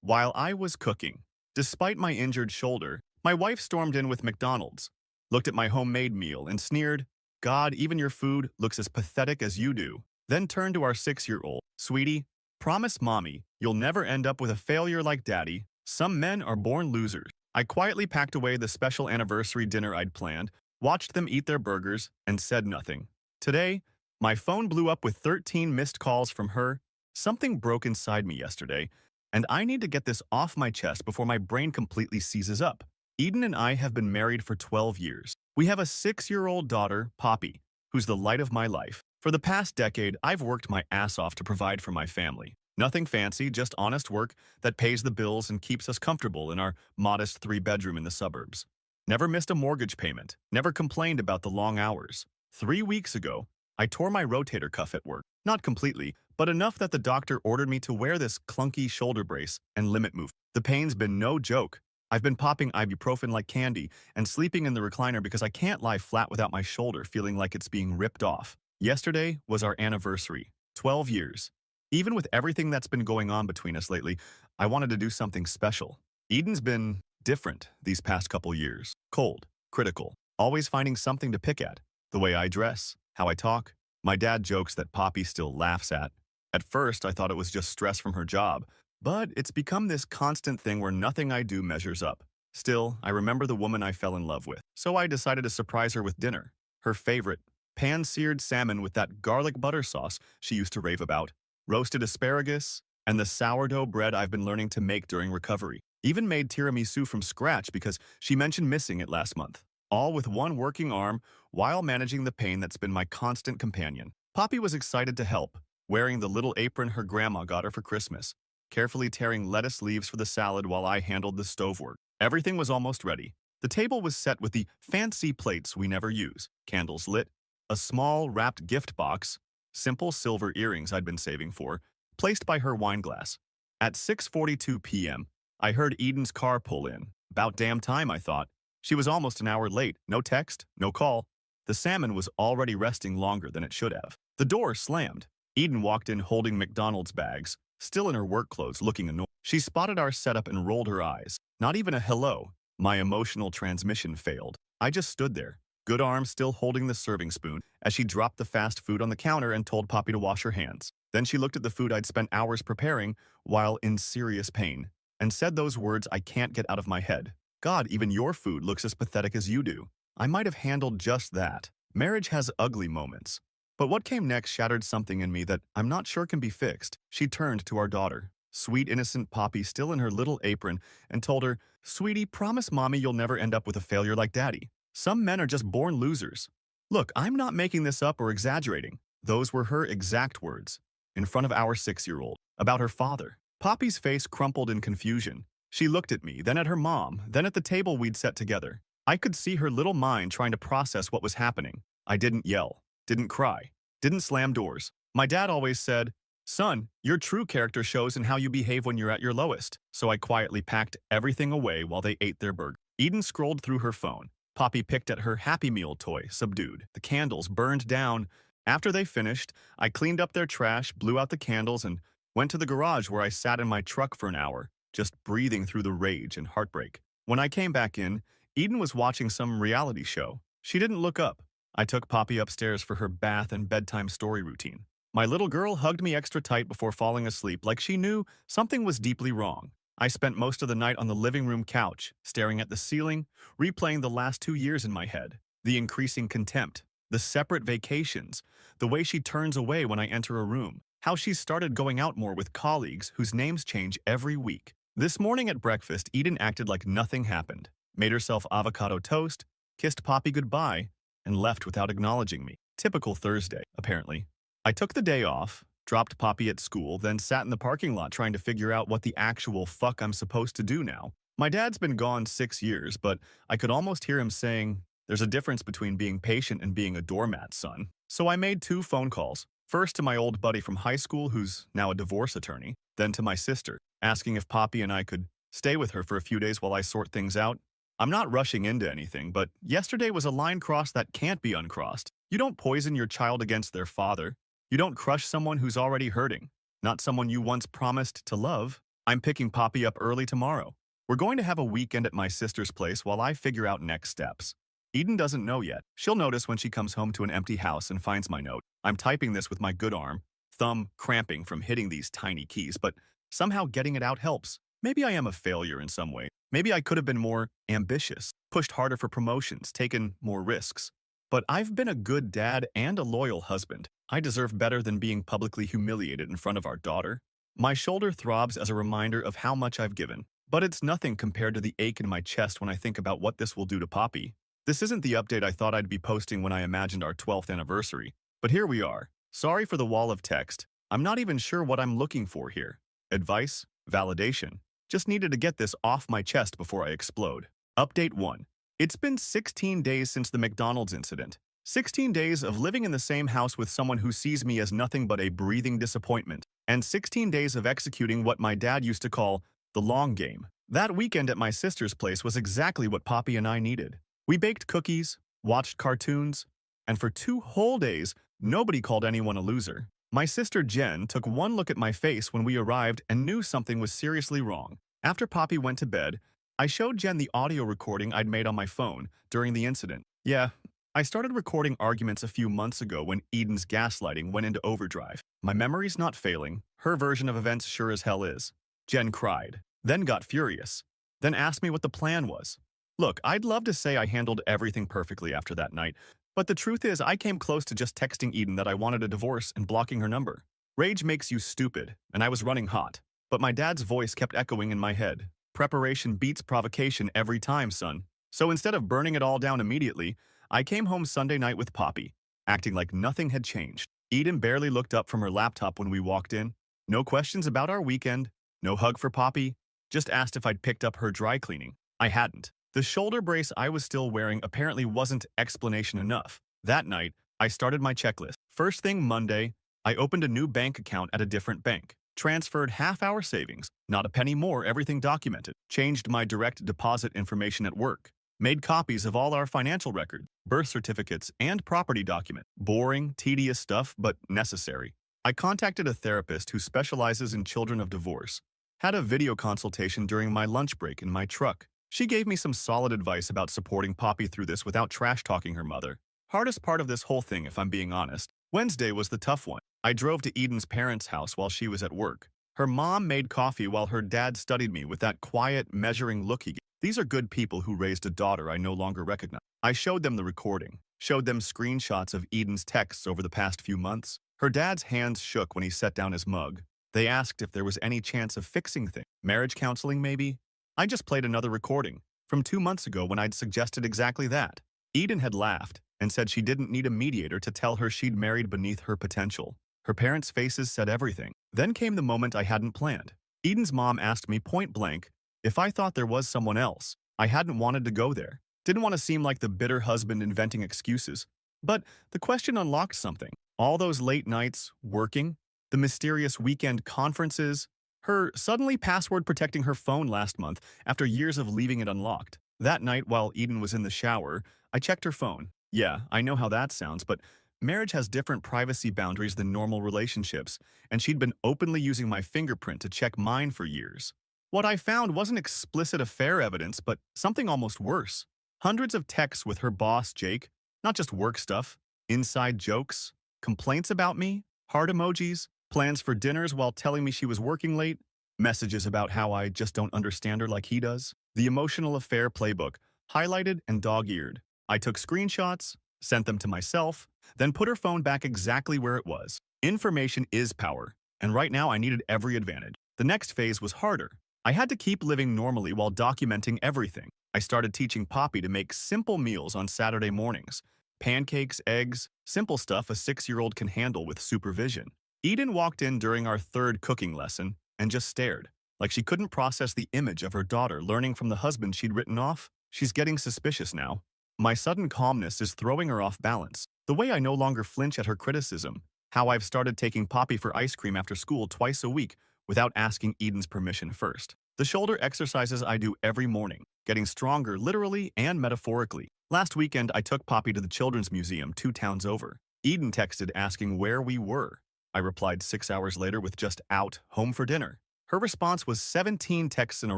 While I was cooking, despite my injured shoulder, my wife stormed in with McDonald's, looked at my homemade meal, and sneered, "God, even your food looks as pathetic as you do." Then turned to our 6-year-old, "Sweetie, promise mommy you'll never end up with a failure like daddy. Some men are born losers." I quietly packed away the special anniversary dinner I'd planned, watched them eat their burgers, and said nothing. Today, my phone blew up with 13 missed calls from her. Something broke inside me yesterday, and I need to get this off my chest before my brain completely seizes up. Eden and I have been married for 12 years. We have a 6-year-old daughter, Poppy, who's the light of my life. For the past decade, I've worked my ass off to provide for my family. Nothing fancy, just honest work that pays the bills and keeps us comfortable in our modest 3-bedroom in the suburbs. Never missed a mortgage payment, never complained about the long hours. 3 weeks ago, I tore my rotator cuff at work. Not completely, but enough that the doctor ordered me to wear this clunky shoulder brace and limit movement. The pain's been no joke. I've been popping ibuprofen like candy and sleeping in the recliner because I can't lie flat without my shoulder feeling like it's being ripped off. Yesterday was our anniversary, 12 years. Even with everything that's been going on between us lately, I wanted to do something special. Eden's been different these past couple years. Cold, critical, always finding something to pick at. The way I dress, how I talk. My dad jokes that Poppy still laughs at. At first, I thought it was just stress from her job, but it's become this constant thing where nothing I do measures up. Still, I remember the woman I fell in love with, so I decided to surprise her with dinner. Her favorite, pan-seared salmon with that garlic butter sauce she used to rave about, roasted asparagus, and the sourdough bread I've been learning to make during recovery. Even made tiramisu from scratch because she mentioned missing it last month. All with one working arm while managing the pain that's been my constant companion. Poppy was excited to help, wearing the little apron her grandma got her for Christmas, carefully tearing lettuce leaves for the salad while I handled the stove work. Everything was almost ready. The table was set with the fancy plates we never use, candles lit, a small wrapped gift box, simple silver earrings I'd been saving for, placed by her wine glass. At 6:42 p.m., I heard Eden's car pull in. About damn time, I thought. She was almost an hour late. No text, no call. The salmon was already resting longer than it should have. The door slammed. Eden walked in holding McDonald's bags, still in her work clothes, looking annoyed. She spotted our setup and rolled her eyes. Not even a hello. My emotional transmission failed. I just stood there, good arm still holding the serving spoon, as she dropped the fast food on the counter and told Poppy to wash her hands. Then she looked at the food I'd spent hours preparing while in serious pain, and said those words I can't get out of my head. "God, even your food looks as pathetic as you do." I might have handled just that. Marriage has ugly moments. But what came next shattered something in me that I'm not sure can be fixed. She turned to our daughter, sweet innocent Poppy still in her little apron, and told her, "Sweetie, promise mommy you'll never end up with a failure like daddy. Some men are just born losers." Look, I'm not making this up or exaggerating. Those were her exact words, in front of our 6-year-old, about her father. Poppy's face crumpled in confusion. She looked at me, then at her mom, then at the table we'd set together. I could see her little mind trying to process what was happening. I didn't yell, didn't cry, didn't slam doors. My dad always said, "Son, your true character shows in how you behave when you're at your lowest." So I quietly packed everything away while they ate their burger. Eden scrolled through her phone. Poppy picked at her Happy Meal toy, subdued. The candles burned down. After they finished, I cleaned up their trash, blew out the candles, and went to the garage where I sat in my truck for an hour, just breathing through the rage and heartbreak. When I came back in, Eden was watching some reality show. She didn't look up. I took Poppy upstairs for her bath and bedtime story routine. My little girl hugged me extra tight before falling asleep like she knew something was deeply wrong. I spent most of the night on the living room couch, staring at the ceiling, replaying the last 2 years in my head. The increasing contempt, the separate vacations, the way she turns away when I enter a room, how she started going out more with colleagues whose names change every week. This morning at breakfast, Eden acted like nothing happened, made herself avocado toast, kissed Poppy goodbye, and left without acknowledging me. Typical Thursday, apparently. I took the day off, dropped Poppy at school, then sat in the parking lot trying to figure out what the actual fuck I'm supposed to do now. My dad's been gone 6 years, but I could almost hear him saying, "There's a difference between being patient and being a doormat, son." So I made 2 phone calls. First to my old buddy from high school who's now a divorce attorney, then to my sister, asking if Poppy and I could stay with her for a few days while I sort things out. I'm not rushing into anything, but yesterday was a line crossed that can't be uncrossed. You don't poison your child against their father. You don't crush someone who's already hurting, not someone you once promised to love. I'm picking Poppy up early tomorrow. We're going to have a weekend at my sister's place while I figure out next steps. Eden doesn't know yet. She'll notice when she comes home to an empty house and finds my note. I'm typing this with my good arm, thumb cramping from hitting these tiny keys, but somehow getting it out helps. Maybe I am a failure in some way. Maybe I could have been more ambitious, pushed harder for promotions, taken more risks. But I've been a good dad and a loyal husband. I deserve better than being publicly humiliated in front of our daughter. My shoulder throbs as a reminder of how much I've given, but it's nothing compared to the ache in my chest when I think about what this will do to Poppy. This isn't the update I thought I'd be posting when I imagined our 12th anniversary, but here we are. Sorry for the wall of text. I'm not even sure what I'm looking for here. Advice? Validation? Just needed to get this off my chest before I explode. Update 1. It's been 16 days since the McDonald's incident. 16 days of living in the same house with someone who sees me as nothing but a breathing disappointment, and 16 days of executing what my dad used to call the long game. That weekend at my sister's place was exactly what Poppy and I needed. We baked cookies, watched cartoons, and for 2 whole days, nobody called anyone a loser. My sister Jen took one look at my face when we arrived and knew something was seriously wrong. After Poppy went to bed, I showed Jen the audio recording I'd made on my phone during the incident. Yeah, I started recording arguments a few months ago when Eden's gaslighting went into overdrive. My memory's not failing. Her version of events sure as hell is. Jen cried, then got furious, then asked me what the plan was. Look, I'd love to say I handled everything perfectly after that night, but the truth is I came close to just texting Eden that I wanted a divorce and blocking her number. Rage makes you stupid, and I was running hot. But my dad's voice kept echoing in my head. Preparation beats provocation every time, son. So instead of burning it all down immediately, I came home Sunday night with Poppy, acting like nothing had changed. Eden barely looked up from her laptop when we walked in. No questions about our weekend, no hug for Poppy, just asked if I'd picked up her dry cleaning. I hadn't. The shoulder brace I was still wearing apparently wasn't explanation enough. That night, I started my checklist. First thing Monday, I opened a new bank account at a different bank. Transferred half-hour savings, not a penny more, everything documented. Changed my direct deposit information at work. Made copies of all our financial records, birth certificates, and property documents. Boring, tedious stuff, but necessary. I contacted a therapist who specializes in children of divorce. Had a video consultation during my lunch break in my truck. She gave me some solid advice about supporting Poppy through this without trash-talking her mother. Hardest part of this whole thing, if I'm being honest. Wednesday was the tough one. I drove to Eden's parents' house while she was at work. Her mom made coffee while her dad studied me with that quiet, measuring look he gave. These are good people who raised a daughter I no longer recognize. I showed them the recording, showed them screenshots of Eden's texts over the past few months. Her dad's hands shook when he set down his mug. They asked if there was any chance of fixing things. Marriage counseling, maybe? I just played another recording from 2 months ago when I'd suggested exactly that. Eden had laughed and said she didn't need a mediator to tell her she'd married beneath her potential. Her parents' faces said everything. Then came the moment I hadn't planned. Eden's mom asked me point blank if I thought there was someone else. I hadn't wanted to go there. Didn't want to seem like the bitter husband inventing excuses. But the question unlocked something. All those late nights, working, the mysterious weekend conferences, her suddenly password protecting her phone last month after years of leaving it unlocked. That night while Eden was in the shower, I checked her phone. Yeah, I know how that sounds, but marriage has different privacy boundaries than normal relationships, and she'd been openly using my fingerprint to check mine for years. What I found wasn't explicit affair evidence, but something almost worse. Hundreds of texts with her boss, Jake, not just work stuff, inside jokes, complaints about me, heart emojis, plans for dinners while telling me she was working late, messages about how I just don't understand her like he does. The emotional affair playbook, highlighted and dog-eared. I took screenshots, sent them to myself, then put her phone back exactly where it was. Information is power, and right now I needed every advantage. The next phase was harder. I had to keep living normally while documenting everything. I started teaching Poppy to make simple meals on Saturday mornings. Pancakes, eggs, simple stuff a 6-year-old can handle with supervision. Eden walked in during our 3rd cooking lesson and just stared, like she couldn't process the image of her daughter learning from the husband she'd written off. She's getting suspicious now. My sudden calmness is throwing her off balance. The way I no longer flinch at her criticism, how I've started taking Poppy for ice cream after school twice a week without asking Eden's permission first. The shoulder exercises I do every morning, getting stronger literally and metaphorically. Last weekend, I took Poppy to the Children's Museum 2 towns over. Eden texted asking where we were. I replied 6 hours later with just out, home for dinner. Her response was 17 texts in a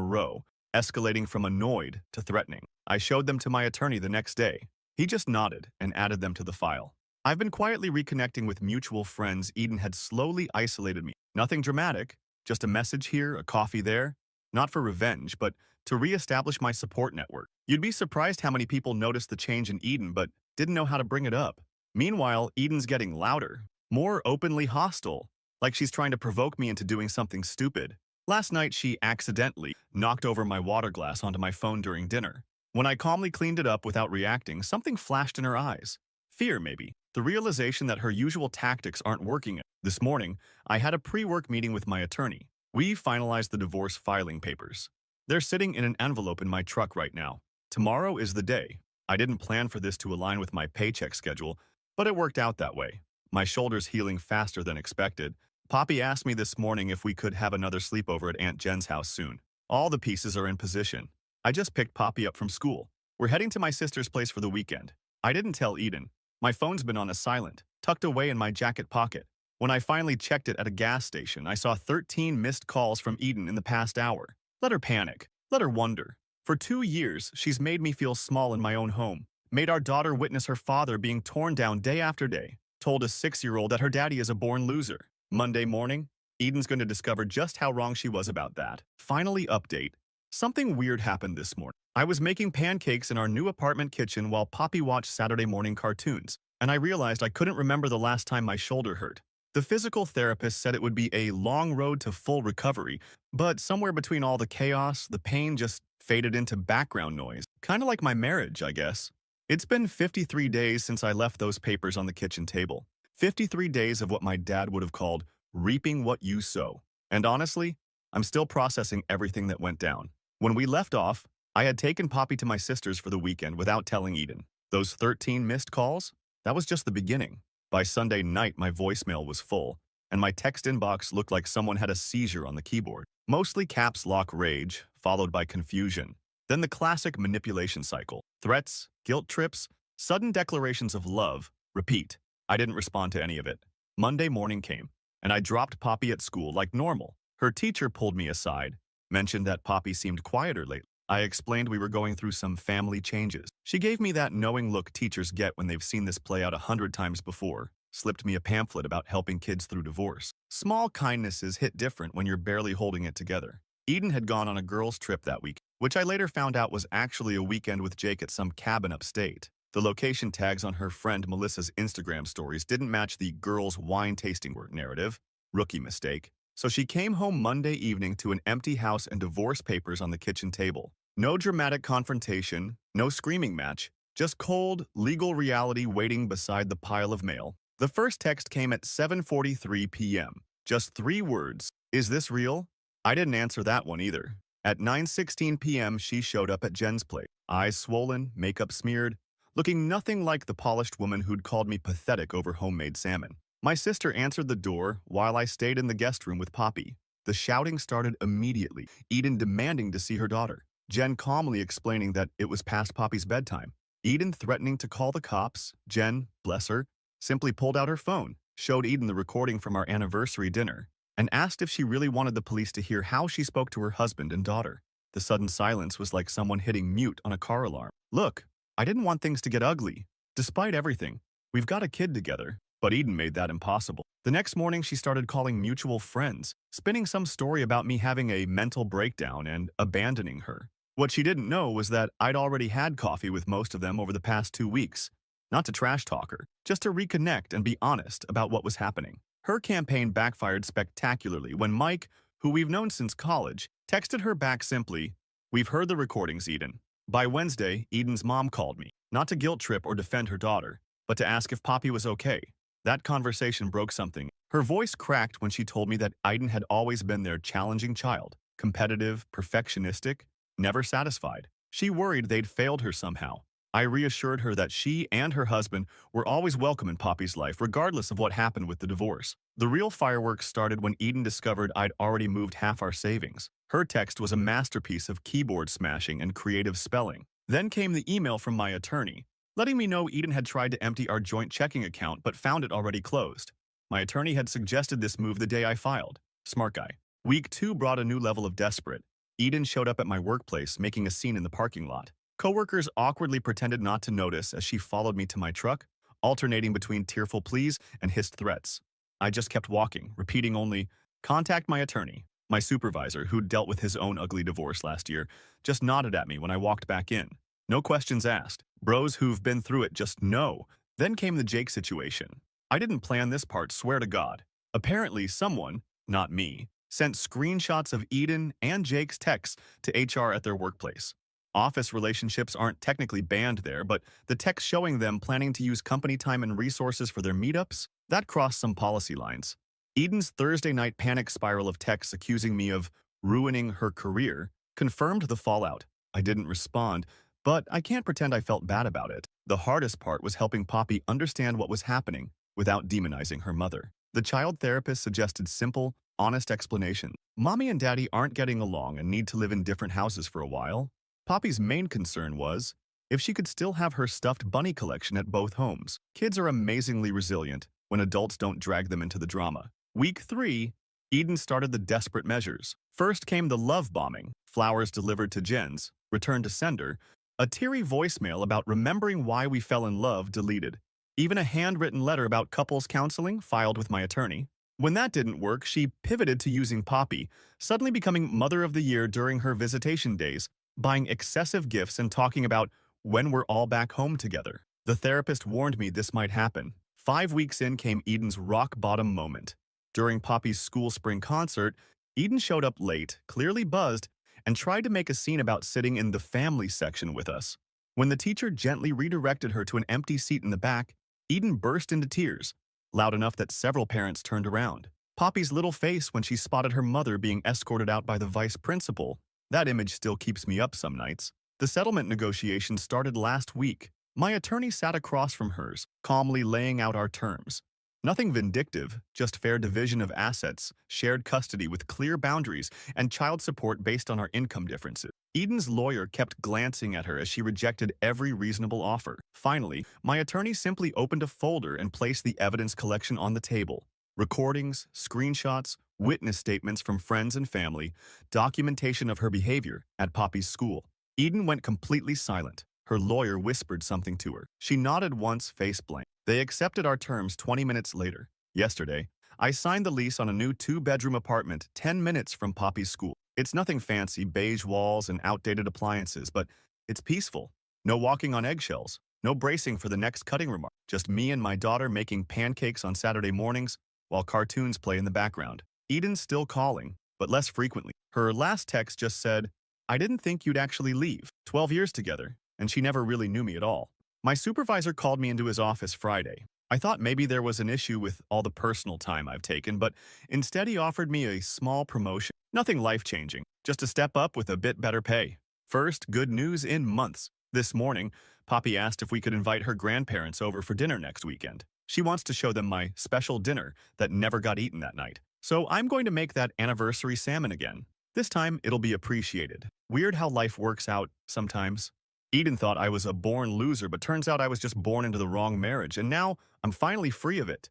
row, escalating from annoyed to threatening. I showed them to my attorney the next day. He just nodded and added them to the file. I've been quietly reconnecting with mutual friends. Eden had slowly isolated me. Nothing dramatic, just a message here, a coffee there. Not for revenge, but to re-establish my support network. You'd be surprised how many people noticed the change in Eden but didn't know how to bring it up. Meanwhile, Eden's getting louder, more openly hostile, like she's trying to provoke me into doing something stupid. Last night, she accidentally knocked over my water glass onto my phone during dinner. When I calmly cleaned it up without reacting, something flashed in her eyes. Fear, maybe. The realization that her usual tactics aren't working. This morning, I had a pre-work meeting with my attorney. We finalized the divorce filing papers. They're sitting in an envelope in my truck right now. Tomorrow is the day. I didn't plan for this to align with my paycheck schedule, but it worked out that way. My shoulder's healing faster than expected. Poppy asked me this morning if we could have another sleepover at Aunt Jen's house soon. All the pieces are in position. I just picked Poppy up from school. We're heading to my sister's place for the weekend. I didn't tell Eden. My phone's been on a silent, tucked away in my jacket pocket. When I finally checked it at a gas station, I saw 13 missed calls from Eden in the past hour. Let her panic. Let her wonder. For 2 years, she's made me feel small in my own home, made our daughter witness her father being torn down day after day, told a 6-year-old that her daddy is a born loser. Monday morning, Eden's going to discover just how wrong she was about that. Finally, update. Something weird happened this morning. I was making pancakes in our new apartment kitchen while Poppy watched Saturday morning cartoons, and I realized I couldn't remember the last time my shoulder hurt. The physical therapist said it would be a long road to full recovery, but somewhere between all the chaos, the pain just faded into background noise. Kind of like my marriage, I guess. It's been 53 days since I left those papers on the kitchen table. 53 days of what my dad would have called reaping what you sow. And honestly, I'm still processing everything that went down. When we left off, I had taken Poppy to my sister's for the weekend without telling Eden. Those 13 missed calls? That was just the beginning. By Sunday night, my voicemail was full, and my text inbox looked like someone had a seizure on the keyboard. Mostly caps lock rage, followed by confusion. Then the classic manipulation cycle. Threats, guilt trips, sudden declarations of love. Repeat. I didn't respond to any of it. Monday morning came, and I dropped Poppy at school like normal. Her teacher pulled me aside, mentioned that Poppy seemed quieter lately. I explained we were going through some family changes. She gave me that knowing look teachers get when they've seen this play out 100 times before, slipped me a pamphlet about helping kids through divorce. Small kindnesses hit different when you're barely holding it together. Eden had gone on a girls' trip that week, which I later found out was actually a weekend with Jake at some cabin upstate. The location tags on her friend Melissa's Instagram stories didn't match the girls' wine tasting narrative. Rookie mistake. So she came home Monday evening to an empty house and divorce papers on the kitchen table. No dramatic confrontation, no screaming match, just cold, legal reality waiting beside the pile of mail. The first text came at 7:43 p.m. Just 3 words. Is this real? I didn't answer that one either. At 9:16 p.m., she showed up at Jen's place, eyes swollen, makeup smeared, looking nothing like the polished woman who'd called me pathetic over homemade salmon. My sister answered the door while I stayed in the guest room with Poppy. The shouting started immediately, Eden demanding to see her daughter, Jen calmly explaining that it was past Poppy's bedtime, Eden threatening to call the cops. Jen, bless her, simply pulled out her phone, showed Eden the recording from our anniversary dinner, and asked if she really wanted the police to hear how she spoke to her husband and daughter. The sudden silence was like someone hitting mute on a car alarm. Look, I didn't want things to get ugly. Despite everything, we've got a kid together. But Eden made that impossible. The next morning, she started calling mutual friends, spinning some story about me having a mental breakdown and abandoning her. What she didn't know was that I'd already had coffee with most of them over the past 2 weeks. Not to trash talk her, just to reconnect and be honest about what was happening. Her campaign backfired spectacularly when Mike, who we've known since college, texted her back simply, "We've heard the recordings, Eden." By Wednesday, Eden's mom called me, not to guilt trip or defend her daughter, but to ask if Poppy was okay. That conversation broke something. Her voice cracked when she told me that Eden had always been their challenging child, competitive, perfectionistic, never satisfied. She worried they'd failed her somehow. I reassured her that she and her husband were always welcome in Poppy's life, regardless of what happened with the divorce. The real fireworks started when Eden discovered I'd already moved half our savings. Her text was a masterpiece of keyboard smashing and creative spelling. Then came the email from my attorney, letting me know Eden had tried to empty our joint checking account but found it already closed. My attorney had suggested this move the day I filed. Smart guy. Week 2 brought a new level of desperate. Eden showed up at my workplace, making a scene in the parking lot. Coworkers awkwardly pretended not to notice as she followed me to my truck, alternating between tearful pleas and hissed threats. I just kept walking, repeating only, "Contact my attorney." My supervisor, who'd dealt with his own ugly divorce last year, just nodded at me when I walked back in. No questions asked. Bros who've been through it just know. Then came the Jake situation. I didn't plan this part, swear to God. Apparently, someone, not me, sent screenshots of Eden and Jake's texts to HR at their workplace. Office relationships aren't technically banned there, but the text showing them planning to use company time and resources for their meetups, that crossed some policy lines. Eden's Thursday night panic spiral of texts accusing me of ruining her career confirmed the fallout. I didn't respond, but I can't pretend I felt bad about it. The hardest part was helping Poppy understand what was happening without demonizing her mother. The child therapist suggested simple, honest explanation. Mommy and Daddy aren't getting along and need to live in different houses for a while. Poppy's main concern was if she could still have her stuffed bunny collection at both homes. Kids are amazingly resilient when adults don't drag them into the drama. Week 3, Eden started the desperate measures. First came the love bombing, flowers delivered to Jen's, returned to sender, a teary voicemail about remembering why we fell in love deleted, even a handwritten letter about couples counseling filed with my attorney. When that didn't work, she pivoted to using Poppy, suddenly becoming Mother of the Year during her visitation days, buying excessive gifts and talking about when we're all back home together. The therapist warned me this might happen. 5 weeks in came Eden's rock-bottom moment. During Poppy's school spring concert, Eden showed up late, clearly buzzed, and tried to make a scene about sitting in the family section with us. When the teacher gently redirected her to an empty seat in the back, Eden burst into tears, loud enough that several parents turned around. Poppy's little face when she spotted her mother being escorted out by the vice principal, that image still keeps me up some nights. The settlement negotiations started last week. My attorney sat across from hers, calmly laying out our terms. Nothing vindictive, just fair division of assets, shared custody with clear boundaries, and child support based on our income differences. Eden's lawyer kept glancing at her as she rejected every reasonable offer. Finally, my attorney simply opened a folder and placed the evidence collection on the table. Recordings, screenshots, witness statements from friends and family, documentation of her behavior at Poppy's school. Eden went completely silent. Her lawyer whispered something to her. She nodded once, face blank. They accepted our terms 20 minutes later. Yesterday, I signed the lease on a new 2-bedroom apartment 10 minutes from Poppy's school. It's nothing fancy, beige walls and outdated appliances, but it's peaceful. No walking on eggshells, no bracing for the next cutting remark. Just me and my daughter making pancakes on Saturday mornings while cartoons play in the background. Eden's still calling, but less frequently. Her last text just said, "I didn't think you'd actually leave. 12 years together, and she never really knew me at all." My supervisor called me into his office Friday. I thought maybe there was an issue with all the personal time I've taken, but instead he offered me a small promotion. Nothing life-changing, just a step up with a bit better pay. First, good news in months. This morning, Poppy asked if we could invite her grandparents over for dinner next weekend. She wants to show them my special dinner that never got eaten that night. So I'm going to make that anniversary salmon again. This time, it'll be appreciated. Weird how life works out sometimes. Eden thought I was a born loser, but turns out I was just born into the wrong marriage, and now I'm finally free of it.